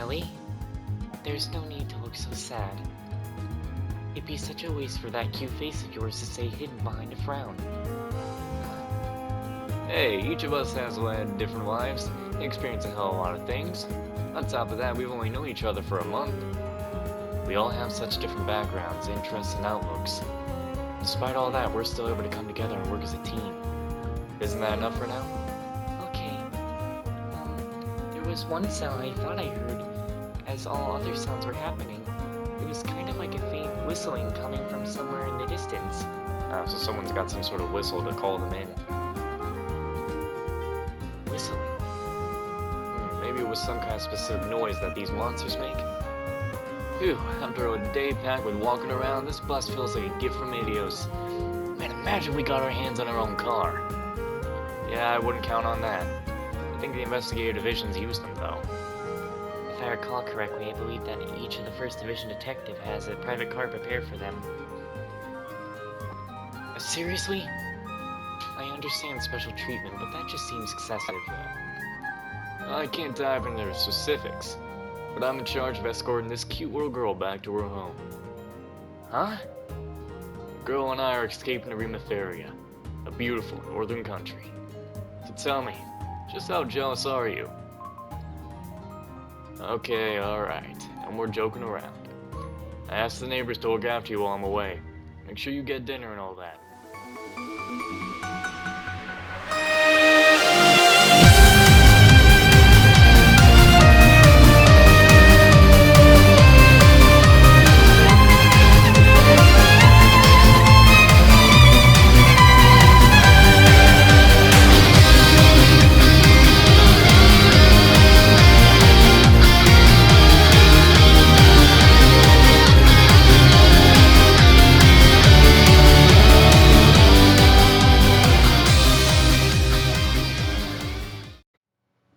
Ellie, there's no need to look so sad. It'd be such a waste for that cute face of yours to stay hidden behind a frown. Hey, each of us has led different lives, experienced a hell of a lot of things. On top of that, we've only known each other for a month. We all have such different backgrounds, interests, and outlooks. Despite all that, we're still able to come together and work as a team. Isn't that enough for now? Okay. There was one sound I thought I heard as all other sounds were happening. It was kind of like a faint whistling coming from somewhere in the distance. So someone's got some sort of whistle to call them in. Whistling? Maybe it was some kind of specific noise that these monsters make. Phew, after a day packed with walking around, this bus feels like a gift from Idios. Man, imagine we got our hands on our own car. Yeah, I wouldn't count on that. I think the investigative divisions used them, though. If I recall correctly, I believe that each of the 1st Division detective has a private car prepared for them. Seriously? I understand special treatment, but that just seems excessive. I can't dive into the specifics, but I'm in charge of escorting this cute little girl back to her home. Huh? The girl and I are escaping to Rimaferia, a beautiful northern country. So tell me, just how jealous are you? Okay, alright, no more joking around. I asked the neighbors to look after you while I'm away. Make sure you get dinner and all that.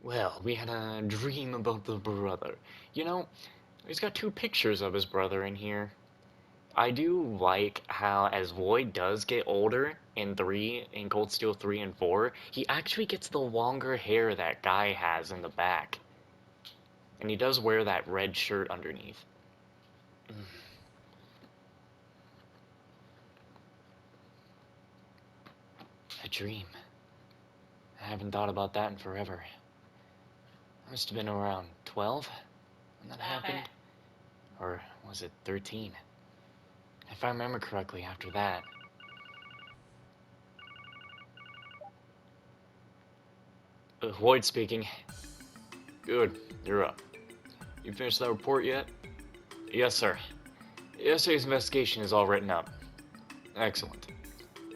Well, we had a dream about the brother. You know, he's got 2 pictures of his brother in here. I do like how, as Void does get older in Cold Steel 3 and 4, he actually gets the longer hair that Guy has in the back. And he does wear that red shirt underneath. A dream. I haven't thought about that in forever. I must have been around 12 when that happened. Or was it 13? If I remember correctly, after that. Void speaking. Good, you're up. You finished that report yet? Yes, sir. Yesterday's investigation is all written up. Excellent.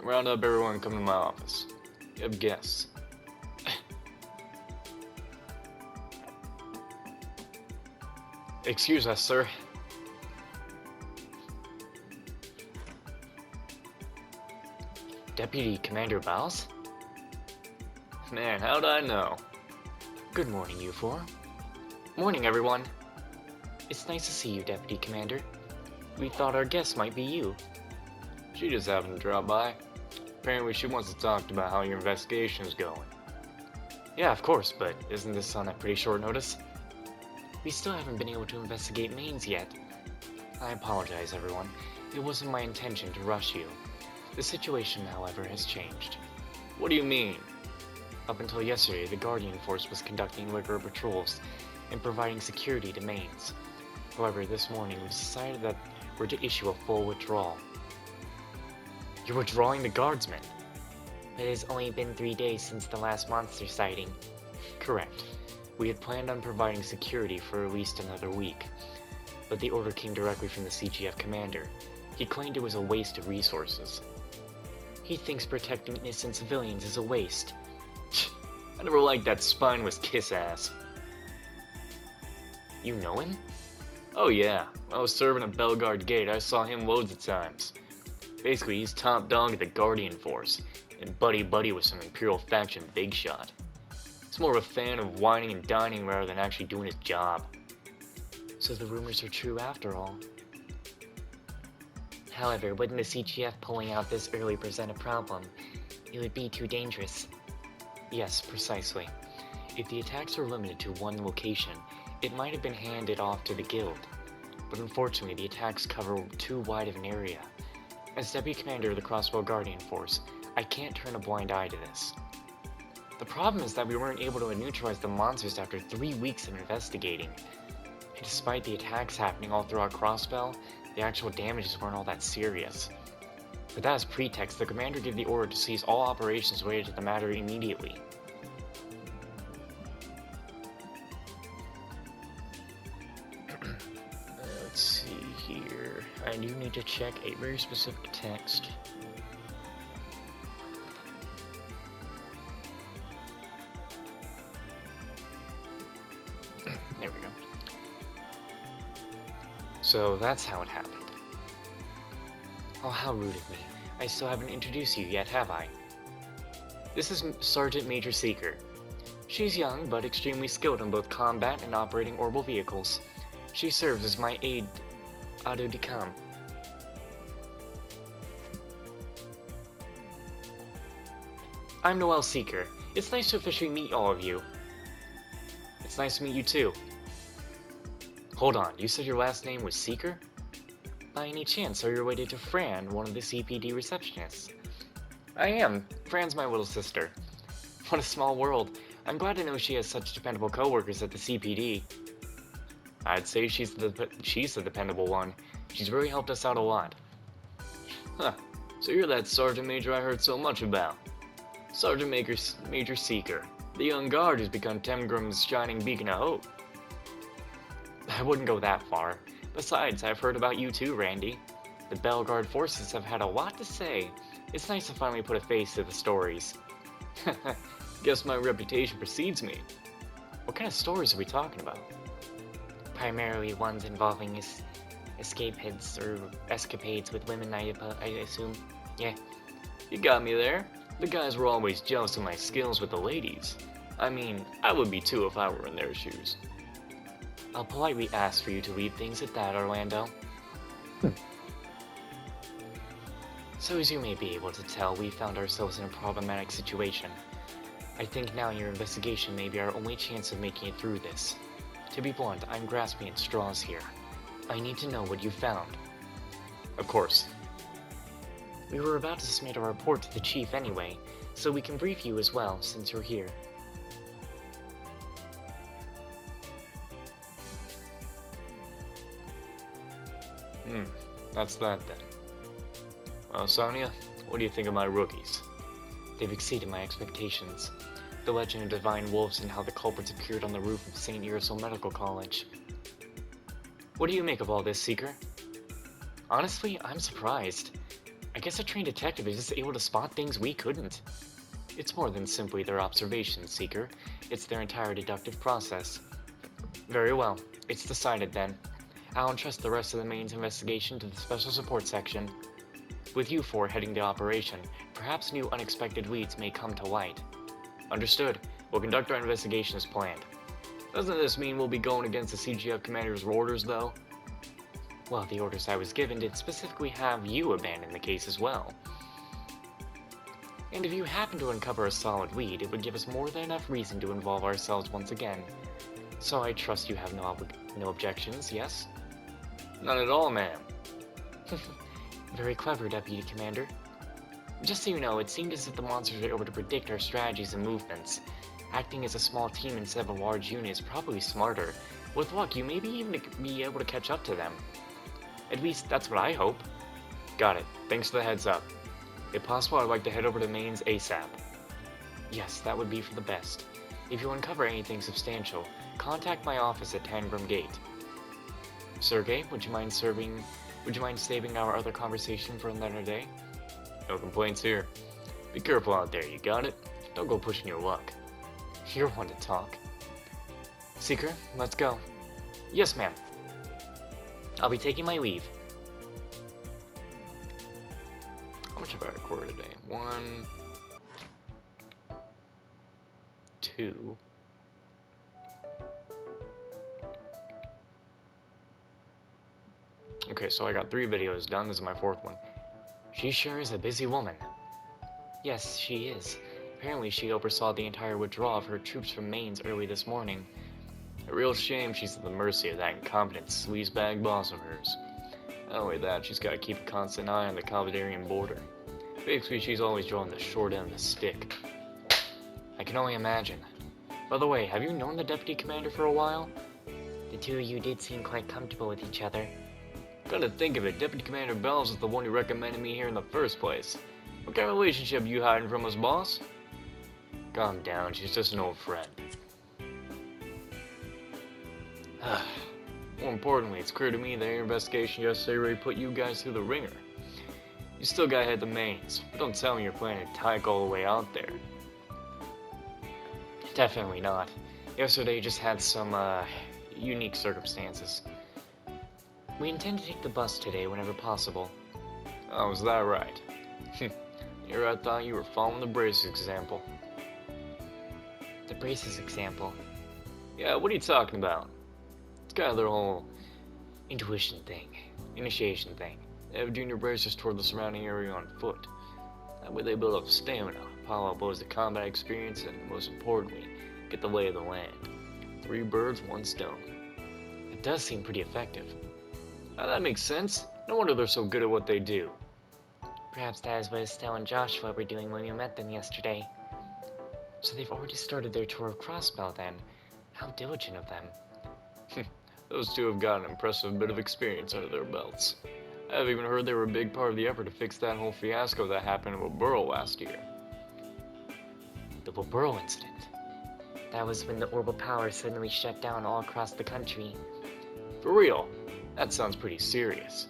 Round up everyone and come to my office. You have guests. Excuse us, sir. Deputy Commander Bowles? Man, how'd I know? Good morning, you 4. Morning, everyone. It's nice to see you, Deputy Commander. We thought our guest might be you. She just happened to drop by. Apparently she wants to talk about how your investigation is going. Yeah, of course, but isn't this on a pretty short notice? We still haven't been able to investigate Maines yet. I apologize, everyone. It wasn't my intention to rush you. The situation, however, has changed. What do you mean? Up until yesterday, the Guardian Force was conducting regular patrols and providing security to Maines. However, this morning we decided that we're to issue a full withdrawal. You're withdrawing the Guardsmen? It has only been 3 days since the last monster sighting. Correct. We had planned on providing security for at least another week, but the order came directly from the CGF commander. He claimed it was a waste of resources. He thinks protecting innocent civilians is a waste. I never liked that spineless kiss-ass. You know him? Oh yeah, when I was serving at Bellegarde Gate, I saw him loads of times. Basically, he's top dog at the Guardian Force, and buddy-buddy with some Imperial faction big shot. He's more of a fan of whining and dining rather than actually doing his job. So the rumors are true after all. However, wouldn't the CGF pulling out this early present a problem? It would be too dangerous. Yes, precisely. If the attacks are limited to one location, it might have been handed off to the guild, but unfortunately the attacks cover too wide of an area. As Deputy Commander of the Crossbow Guardian Force, I can't turn a blind eye to this. The problem is that we weren't able to neutralize the monsters after 3 weeks of investigating. And despite the attacks happening all throughout Crossbell, the actual damages weren't all that serious. With that as pretext, the commander gave the order to cease all operations related to the matter immediately. Let's see here. I do need to check a very specific text. There we go. So that's how it happened. Oh, how rude of me. I still haven't introduced you yet, have I? This is Sergeant Major Seeker. She's young, but extremely skilled in both combat and operating orbital vehicles. She serves as my aide de camp. I'm Noel Seeker. It's nice to officially meet all of you. It's nice to meet you too. Hold on, you said your last name was Seeker? By any chance, are you related to Fran, one of the CPD receptionists? I am. Fran's my little sister. What a small world. I'm glad to know she has such dependable coworkers at the CPD. I'd say she's the dependable one. She's really helped us out a lot. Huh. So you're that Sergeant Major I heard so much about. Sergeant Major Seeker, the young guard who's become Temgrim's shining beacon of hope. I wouldn't go that far. Besides, I've heard about you too, Randy. The Bellegarde forces have had a lot to say. It's nice to finally put a face to the stories. Guess my reputation precedes me. What kind of stories are we talking about? Primarily ones involving escapades with women, I assume. Yeah. You got me there. The guys were always jealous of my skills with the ladies. I mean, I would be too if I were in their shoes. I'll politely ask for you to leave things at that, Orlando. So as you may be able to tell, we found ourselves in a problematic situation. I think now your investigation may be our only chance of making it through this. To be blunt, I'm grasping at straws here. I need to know what you found. Of course. We were about to submit a report to the chief anyway, so we can brief you as well, since you're here. That's that then. Well, Sonia, what do you think of my rookies? They've exceeded my expectations. The legend of Divine Wolves and how the culprits appeared on the roof of St. Ursul Medical College. What do you make of all this, Seeker? Honestly, I'm surprised. I guess a trained detective is just able to spot things we couldn't. It's more than simply their observations, Seeker. It's their entire deductive process. Very well. It's decided then. I'll entrust the rest of the main's investigation to the Special Support Section. With you four heading the operation, perhaps new unexpected leads may come to light. Understood. We'll conduct our investigation as planned. Doesn't this mean we'll be going against the CGF Commander's orders, though? Well, the orders I was given did specifically have you abandon the case as well. And if you happen to uncover a solid lead, it would give us more than enough reason to involve ourselves once again. So I trust you have no objections, yes? None at all, ma'am. Very clever, Deputy Commander. Just so you know, it seemed as if the monsters were able to predict our strategies and movements. Acting as a small team instead of a large unit is probably smarter. With luck, you may even be able to catch up to them. At least, that's what I hope. Got it. Thanks for the heads up. If possible, I'd like to head over to Mainz ASAP. Yes, that would be for the best. If you uncover anything substantial, contact my office at Tangram Gate. Sergey, would you mind saving our other conversation for another day? No complaints here. Be careful out there, you got it? Don't go pushing your luck. You're one to talk. Seeker, let's go. Yes, ma'am. I'll be taking my leave. How much have I recorded today? 1, 2. Okay, so I got 3 videos done. This is my 4th one. She sure is a busy woman. Yes, she is. Apparently she oversaw the entire withdrawal of her troops from Mainz early this morning. A real shame she's at the mercy of that incompetent sleazebag boss of hers. Not only that, she's got to keep a constant eye on the Calvadarian border. Basically, she's always drawing the short end of the stick. I can only imagine. By the way, have you known the deputy commander for a while? The two of you did seem quite comfortable with each other. Come to think of it, Deputy Commander Bells is the one who recommended me here in the first place. What kind of relationship you hiding from us, boss? Calm down, she's just an old friend. More importantly, it's clear to me that your investigation yesterday really put you guys through the ringer. You still gotta hit the mains, but don't tell me you're planning to hike all the way out there. Definitely not. Yesterday just had some, unique circumstances. We intend to take the bus today whenever possible. Oh, is that right? Here I thought you were following the Braces example. The Braces example? Yeah, what are you talking about? It's kind of their whole initiation thing. They have junior bracers toward the surrounding area on foot. That way they build up stamina, pile up opposed combat experience, and most importantly, get the lay of the land. 3 birds, 1 stone. It does seem pretty effective. That makes sense. No wonder they're so good at what they do. Perhaps that is what Estelle and Joshua were doing when we met them yesterday. So they've already started their tour of Crossbell then. How diligent of them. Those two have got an impressive bit of experience under their belts. I've even heard they were a big part of the effort to fix that whole fiasco that happened in Wilburo last year. The Wilburo incident? That was when the orbital power suddenly shut down all across the country. For real? That sounds pretty serious.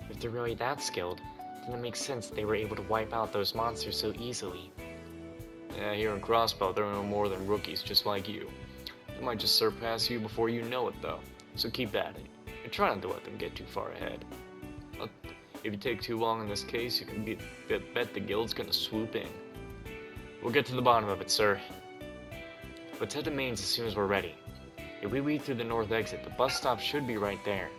If they're really that skilled, then it makes sense they were able to wipe out those monsters so easily. Yeah, here in Crossbell, they're no more than rookies just like you. They might just surpass you before you know it, though. So keep at it, and try not to let them get too far ahead. But if you take too long in this case, you can bet the guild's gonna swoop in. We'll get to the bottom of it, sir. Let's head to Mains as soon as we're ready. If we weave through the north exit, the bus stop should be right there.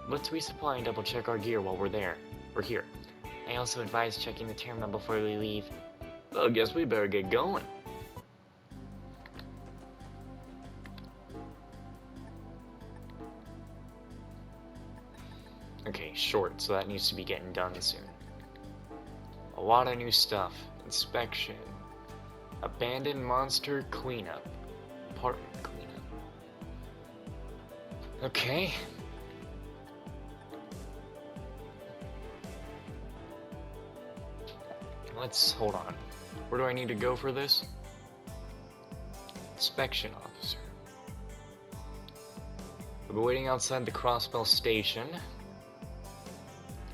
Let's resupply and double check our gear while we're there. Or here. I also advise checking the terminal before we leave. Well, I guess we better get going. Okay, short, so that needs to be getting done soon. A lot of new stuff. Inspection. Abandoned monster cleanup. Apartment cleanup. Okay. Hold on. Where do I need to go for this? Inspection officer. We'll be waiting outside the Crossbell station.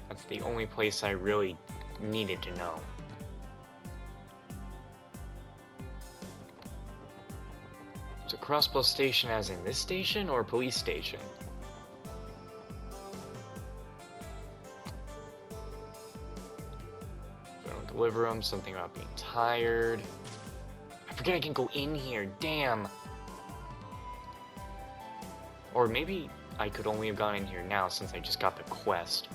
That's the only place I really needed to know. So Crossbell station as in this station or police station? Deliver them, something about being tired. I forget I can go in here, damn. Or maybe I could only have gone in here now since I just got the quest.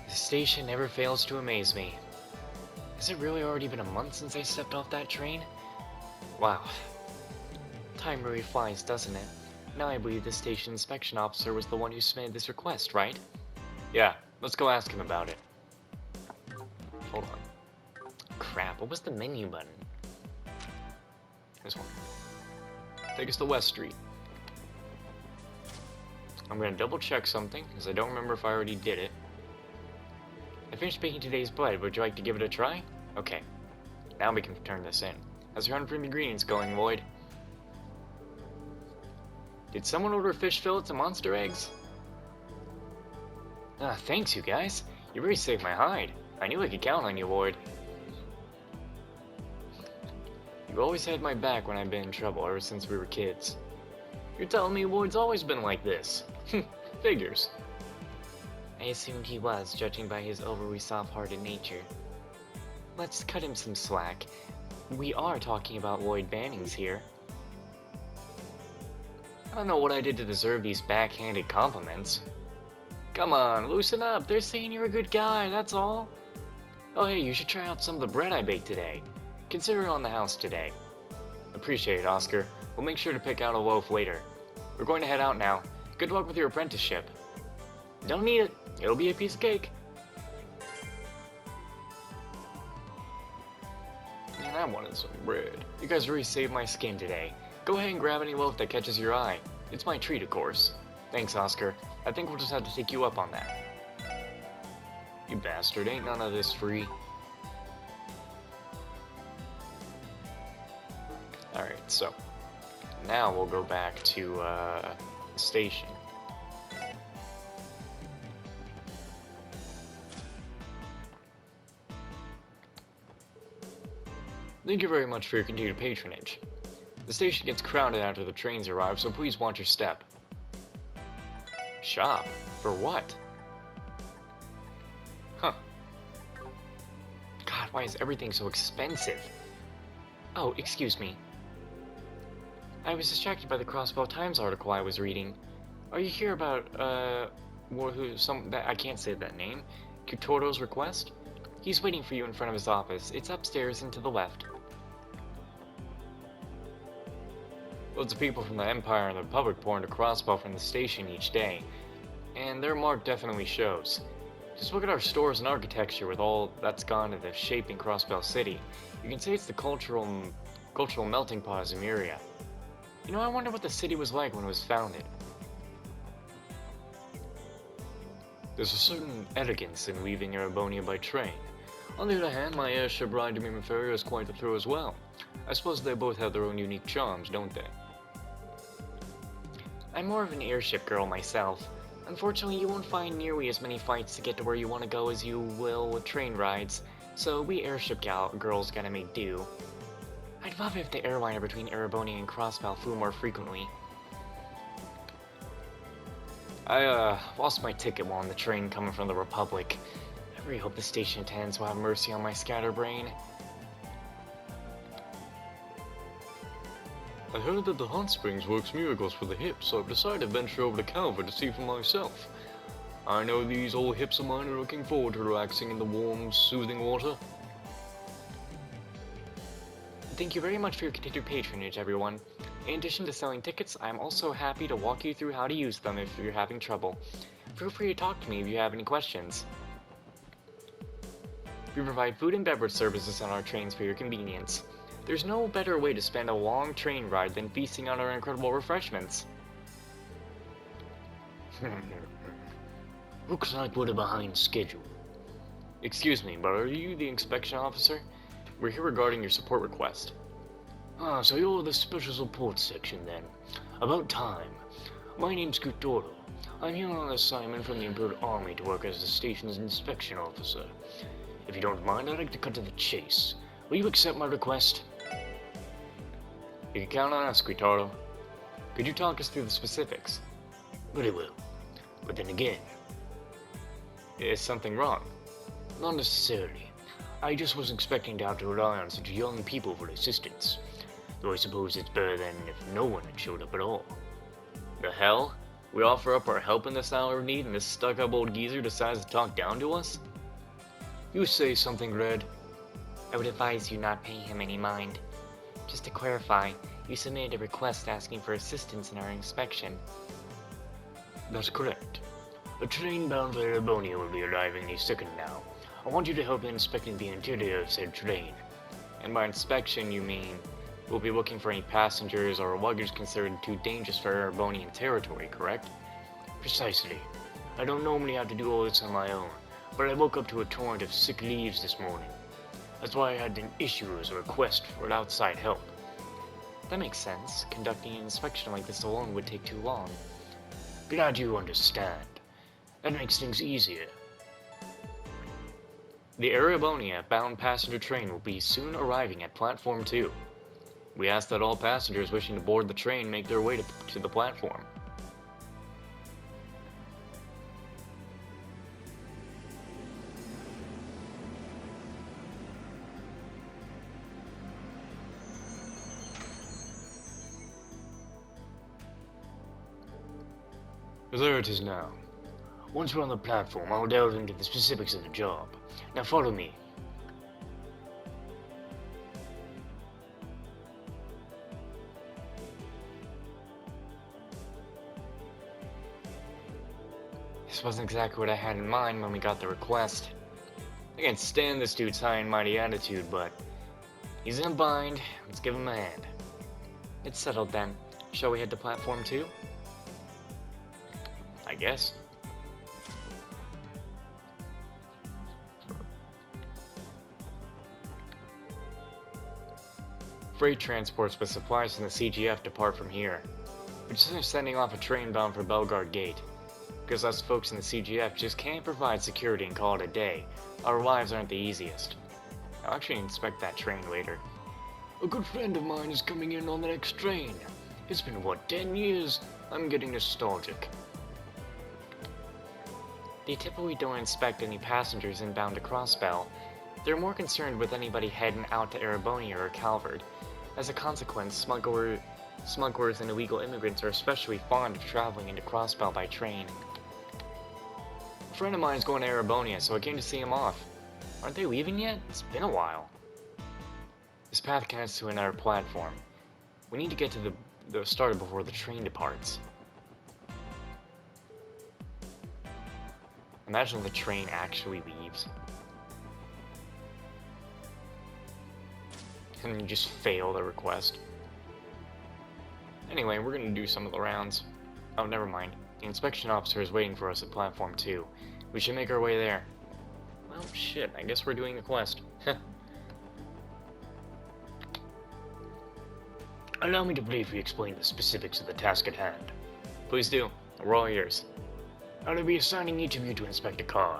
The station never fails to amaze me. Has it really already been a month since I stepped off that train? Wow. Time really flies, doesn't it? Now I believe the station inspection officer was the one who submitted this request, right? Yeah, let's go ask him about it. Hold on. Crap, what was the menu button? This one. Take us to West Street. I'm gonna double check something, because I don't remember if I already did it. I finished baking today's bread. Would you like to give it a try? Okay. Now we can turn this in. How's your hunt for ingredients going, Lloyd? Did someone order fish fillets and monster eggs? Ah, thanks, you guys. You really saved my hide. I knew I could count on you, Lloyd. You always had my back when I've been in trouble ever since we were kids. You're telling me Lloyd's always been like this? Figures. I assumed he was, judging by his overly soft-hearted nature. Let's cut him some slack. We are talking about Lloyd Bannings here. I don't know what I did to deserve these backhanded compliments. Come on, loosen up. They're saying you're a good guy, that's all. Oh hey, you should try out some of the bread I baked today. Consider it on the house today. Appreciate it, Oscar. We'll make sure to pick out a loaf later. We're going to head out now. Good luck with your apprenticeship. Don't need it. It'll be a piece of cake. Man, I wanted some bread. You guys really saved my skin today. Go ahead and grab any loaf that catches your eye. It's my treat, of course. Thanks, Oscar. I think we'll just have to take you up on that. You bastard, ain't none of this free. Alright, so now we'll go back to the station. Thank you very much for your continued patronage. The station gets crowded after the trains arrive, so please watch your step. Shop? For what? Huh. God, why is everything so expensive? Oh, excuse me. I was distracted by the Crossbow Times article I was reading. Are you here about, I can't say that name. Kutoro's request? He's waiting for you in front of his office. It's upstairs and to the left. Loads of people from the Empire and the Republic pour into Crossbow from the station each day, and their mark definitely shows. Just look at our stores and architecture with all that's gone into shaping Crossbow City. You can say it's the cultural melting pot of Zemuria. You know, I wonder what the city was like when it was founded. There's a certain elegance in leaving Erebonia by train. On the other hand, my airship ride to Mimaferia is quite a thrill as well. I suppose they both have their own unique charms, don't they? I'm more of an airship girl myself. Unfortunately, you won't find nearly as many fights to get to where you want to go as you will with train rides, so we airship girls gotta make do. I'd love it if the airliner between Erebonia and Crossbow flew more frequently. I lost my ticket while on the train coming from the Republic. I really hope the station attendants will have mercy on my scatterbrain. I heard that the Hot Springs works miracles for the hip, so I've decided to venture over to Calvert to see for myself. I know these old hips of mine are looking forward to relaxing in the warm, soothing water. Thank you very much for your continued patronage, everyone. In addition to selling tickets, I'm also happy to walk you through how to use them if you're having trouble. Feel free to talk to me if you have any questions. We provide food and beverage services on our trains for your convenience. There's no better way to spend a long train ride than feasting on our incredible refreshments. Looks like we're behind schedule. Excuse me, but are you the inspection officer? We're here regarding your support request. Ah, so you're the special support section then. About time. My name's Kutoro. I'm here on assignment from the Imperial Army to work as the station's inspection officer. If you don't mind, I'd like to cut to the chase. Will you accept my request? You can count on us, Kutoro. Could you talk us through the specifics? Very well. But then again, is something wrong? Not necessarily. I just was expecting to have to rely on such young people for assistance. Though I suppose it's better than if no one had showed up at all. The hell? We offer up our help in this hour of need and this stuck-up old geezer decides to talk down to us? You say something, Red. I would advise you not pay him any mind. Just to clarify, you submitted a request asking for assistance in our inspection. That's correct. A train bound for Erebonia will be arriving any second now. I want you to help in inspecting the interior of said train. And by inspection, you mean we'll be looking for any passengers or luggage considered too dangerous for Erebonian territory, correct? Precisely. I don't normally have to do all this on my own, but I woke up to a torrent of sick leaves this morning. That's why I had to issue as a request for outside help. That makes sense. Conducting an inspection like this alone would take too long. Glad you understand. That makes things easier. The Erebonia-bound passenger train will be soon arriving at Platform 2. We ask that all passengers wishing to board the train make their way to the platform. There it is now. Once we're on the platform, I'll delve into the specifics of the job. Now follow me. This wasn't exactly what I had in mind when we got the request. I can't stand this dude's high and mighty attitude, but he's in a bind. Let's give him a hand. It's settled then. Shall we head to platform 2? I guess. Freight transports with supplies from the CGF depart from here. We're just sending off a train bound for Belgard Gate. Because us folks in the CGF just can't provide security and call it a day. Our lives aren't the easiest. I'll actually inspect that train later. A good friend of mine is coming in on the next train. It's been, what, 10 years? I'm getting nostalgic. They typically don't inspect any passengers inbound to Crossbell. They're more concerned with anybody heading out to Erebonia or Calvard. As a consequence, smugglers and illegal immigrants are especially fond of traveling into Crossbell by train. A friend of mine is going to Erebonia, so I came to see him off. Aren't they leaving yet? It's been a while. This path connects to another platform. We need to get to the start before the train departs. Imagine the train actually leaves. And you just fail the request. Anyway, we're gonna do some of the rounds. Oh, never mind. The inspection officer is waiting for us at platform 2. We should make our way there. Well, shit, I guess we're doing the quest. Allow me to briefly explain the specifics of the task at hand. Please do. We're all ears. I'll be assigning each of you to inspect a car.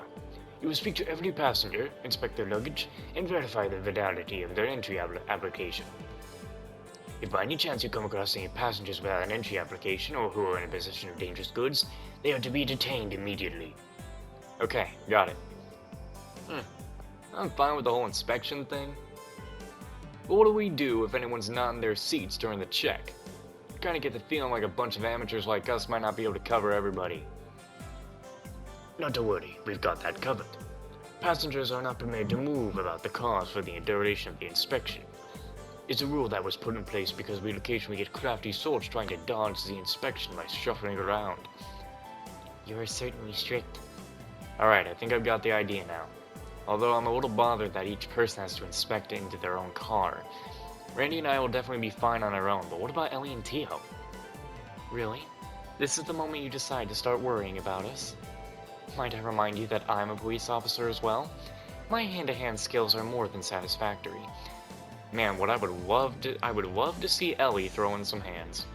You will speak to every passenger, inspect their luggage, and verify the validity of their entry application. If by any chance you come across any passengers without an entry application or who are in a possession of dangerous goods, they are to be detained immediately. Okay, got it. I'm fine with the whole inspection thing. But what do we do if anyone's not in their seats during the check? I kinda get the feeling like a bunch of amateurs like us might not be able to cover everybody. Not to worry, we've got that covered. Passengers are not permitted to move about the cars for the duration of the inspection. It's a rule that was put in place because we occasionally get crafty sorts trying to dodge the inspection by shuffling around. You are certainly strict. Alright, I think I've got the idea now. Although I'm a little bothered that each person has to inspect it into their own car. Randy and I will definitely be fine on our own, but what about Ellie and Tio? Really? This is the moment you decide to start worrying about us? Might I remind you that I'm a police officer as well? My hand-to-hand skills are more than satisfactory. Man, what I would love to see Ellie throw in some hands.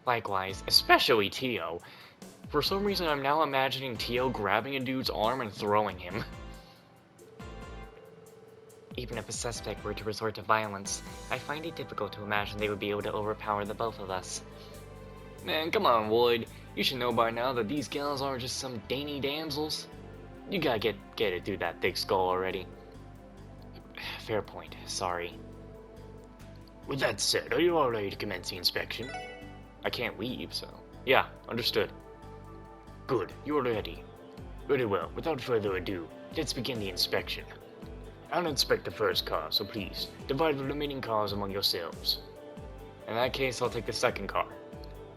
Likewise, especially Tio. For some reason, I'm now imagining Tio grabbing a dude's arm and throwing him. Even if a suspect were to resort to violence, I find it difficult to imagine they would be able to overpower the both of us. Man, come on, Lloyd. You should know by now that these gals aren't just some dainty damsels. You gotta get it through that thick skull already. Fair point, sorry. With that said, are you all ready to commence the inspection? I can't leave, so... Yeah, understood. Good, you're ready. Very well, without further ado, let's begin the inspection. I'll inspect the first car, so please, divide the remaining cars among yourselves. In that case, I'll take the second car.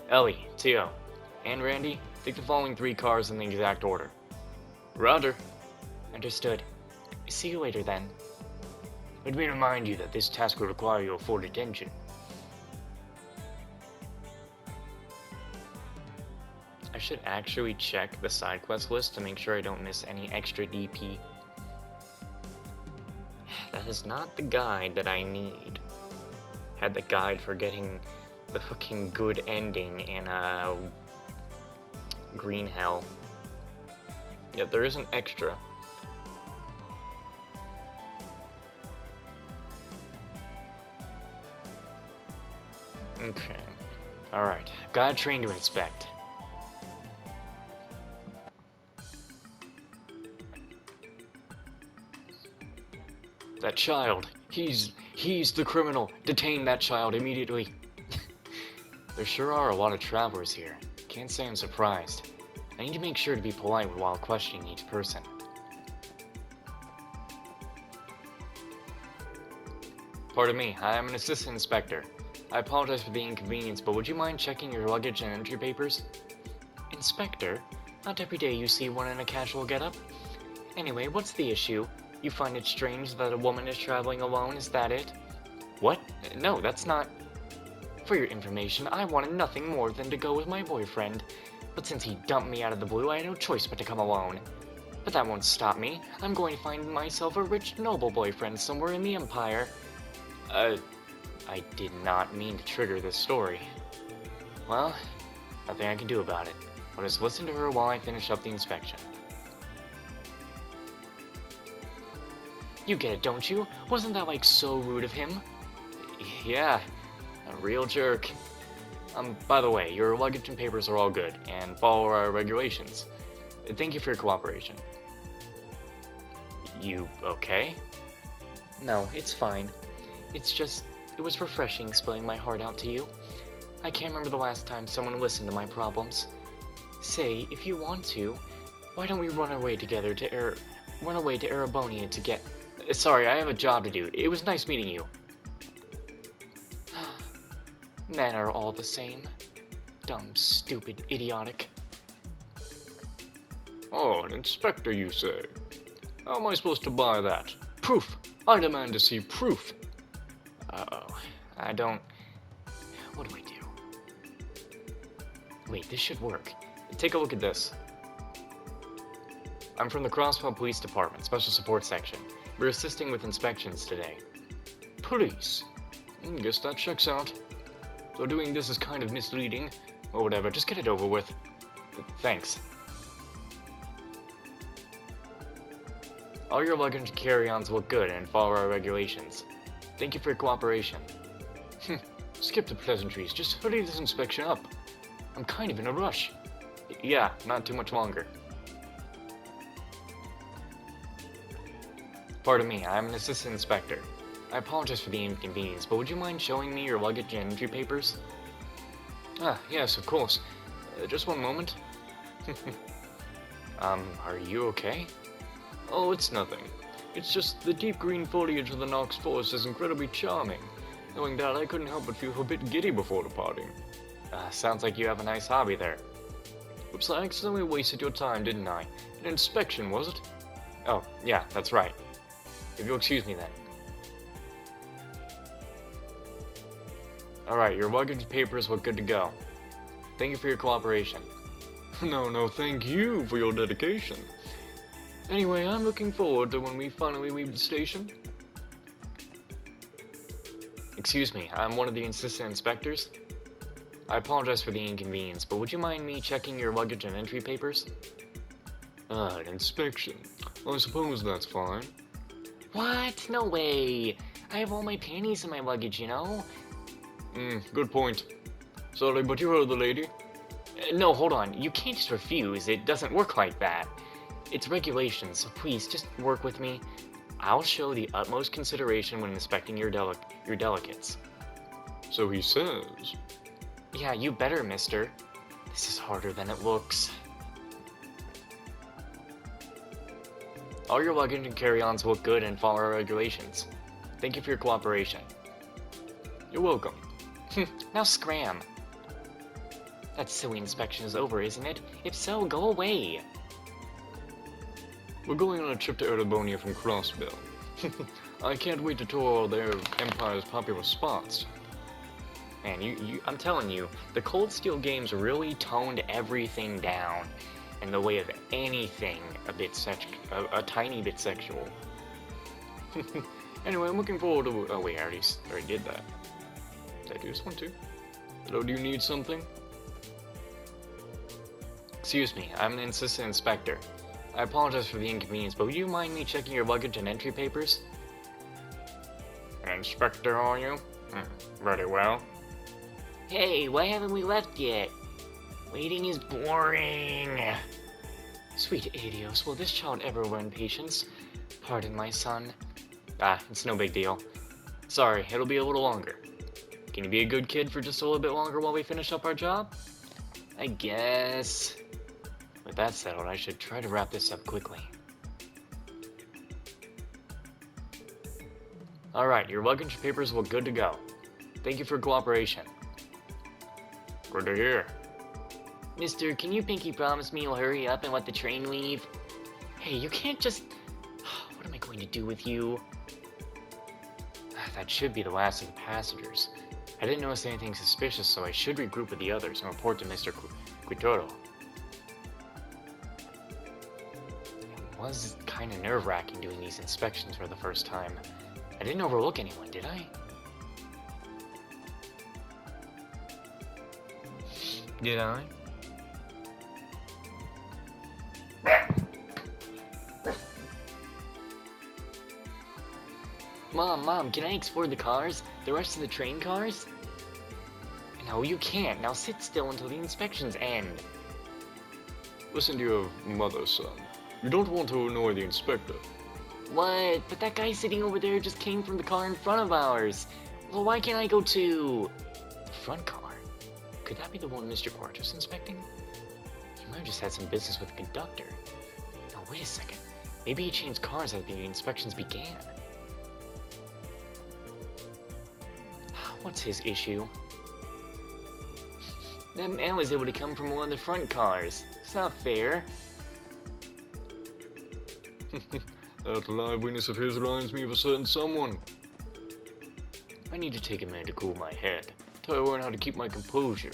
Ellie, Tio, and Randy, take the following 3 cars in the exact order. Roger. Understood. See you later, then. Let me remind you that this task will require your full attention. I should actually check the side quest list to make sure I don't miss any extra DP. That is not the guide that I need. Had the guide for getting the fucking good ending in Green Hell. Yeah, there is an extra. Okay. Alright. Got a train to inspect. That child. He's the criminal. Detain that child immediately. There sure are a lot of travelers here. Can't say I'm surprised. I need to make sure to be polite while questioning each person. Pardon me, I am an assistant inspector. I apologize for the inconvenience, but would you mind checking your luggage and entry papers? Inspector? Not every day you see one in a casual getup. Anyway, what's the issue? You find it strange that a woman is traveling alone, is that it? What? No, that's not... For your information, I wanted nothing more than to go with my boyfriend. But since he dumped me out of the blue, I had no choice but to come alone. But that won't stop me. I'm going to find myself a rich, noble boyfriend somewhere in the Empire. I did not mean to trigger this story. Well, nothing I can do about it. I'll just listen to her while I finish up the inspection. You get it, don't you? Wasn't that, like, so rude of him? Yeah, a real jerk. By the way, your luggage and papers are all good, and follow our regulations. Thank you for your cooperation. You okay? No, it's fine. It's just, it was refreshing spilling my heart out to you. I can't remember the last time someone listened to my problems. Say, if you want to, why don't we run away together to Erebonia to get... Sorry, I have a job to do. It was nice meeting you. Men are all the same. Dumb, stupid, idiotic. Oh, an inspector, you say? How am I supposed to buy that? Proof! I demand to see proof! Uh-oh. I don't... What do I do? Wait, this should work. Take a look at this. I'm from the Crosswell Police Department, Special Support Section. We're assisting with inspections today. Police? Guess that checks out. So doing this is kind of misleading. Or whatever, just get it over with. Thanks. All your luggage and carry-ons look good and follow our regulations. Thank you for your cooperation. Skip the pleasantries, just hurry this inspection up. I'm kind of in a rush. Yeah, not too much longer. Pardon me, I'm an assistant inspector. I apologize for the inconvenience, but would you mind showing me your luggage and entry papers? Ah, yes, of course. Just one moment. Are you okay? Oh, it's nothing. It's just the deep green foliage of the Nox Forest is incredibly charming. Knowing that, I couldn't help but feel a bit giddy before departing. Sounds like you have a nice hobby there. Oops, I accidentally wasted your time, didn't I? An inspection, was it? Oh, yeah, that's right. If you'll excuse me then. Alright, your luggage and papers look good to go. Thank you for your cooperation. No, thank you for your dedication. Anyway, I'm looking forward to when we finally leave the station. Excuse me, I'm one of the assistant inspectors. I apologize for the inconvenience, but would you mind me checking your luggage and entry papers? An inspection. I suppose that's fine. What? No way. I have all my panties in my luggage, you know? Good point. Sorry, but you heard the lady. No, hold on. You can't just refuse. It doesn't work like that. It's regulations, so please, just work with me. I'll show the utmost consideration when inspecting your delicates. So he says. Yeah, you better, mister. This is harder than it looks. All your luggage and carry-ons look good and follow our regulations. Thank you for your cooperation. You're welcome. Now scram. That silly inspection is over, isn't it? If so, go away. We're going on a trip to Erebonia from Crossbell. I can't wait to tour all their Empire's popular spots. Man, I'm telling you, the Cold Steel games really toned everything down in the way of anything a tiny bit sexual. Anyway, I'm looking forward to... Oh wait, I already did that. Did I do this one too? Hello, do you need something? Excuse me, I'm an assistant inspector. I apologize for the inconvenience, but would you mind me checking your luggage and entry papers? An inspector, are you? Very well. Hey, why haven't we left yet? Waiting is boring. Sweet Adios, will this child ever learn patience? Pardon my son. It's no big deal. Sorry, it'll be a little longer. Can you be a good kid for just a little bit longer while we finish up our job? I guess. With that settled, I should try to wrap this up quickly. Alright, your luggage and papers look good to go. Thank you for your cooperation. Good to hear. Mister, can you pinky promise me you'll hurry up and let the train leave? Hey, you can't just... What am I going to do with you? That should be the last of the passengers. I didn't notice anything suspicious, so I should regroup with the others and report to Mr. Quitoro. It was kind of nerve-wracking doing these inspections for the first time. I didn't overlook anyone, did I? Did I? Mom, can I explore the cars? The rest of the train cars? No, you can't. Now sit still until the inspections end. Listen to your mother, son. You don't want to annoy the inspector. What? But that guy sitting over there just came from the car in front of ours. Well, why can't I go to The front car? Could that be the one Mr. Quartus inspecting? He might have just had some business with the conductor. No, wait a second. Maybe he changed cars as the inspections began. What's his issue? That man was able to come from one of the front cars. It's not fair. That liveliness of his reminds me of a certain someone. I need to take a minute to cool my head. Till I learn how to keep my composure.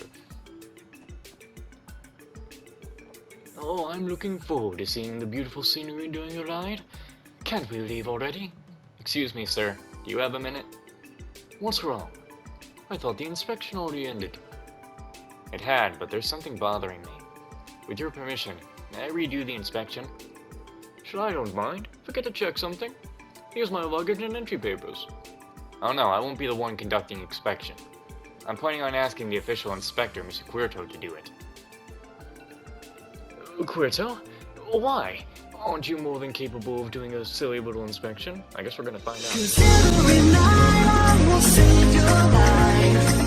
Oh, I'm looking forward to seeing the beautiful scenery during your ride. Can't we leave already? Excuse me, sir. Do you have a minute? What's wrong? I thought the inspection already ended. It had, but there's something bothering me. With your permission, may I redo the inspection? Sure, I don't mind. Forget to check something. Here's my luggage and entry papers. Oh no, I won't be the one conducting inspection. I'm planning on asking the official inspector, Mr. Quirto, to do it. Quirto? Why? Aren't you more than capable of doing a silly little inspection? I guess we're gonna find out. 'Cause every night I will save your life.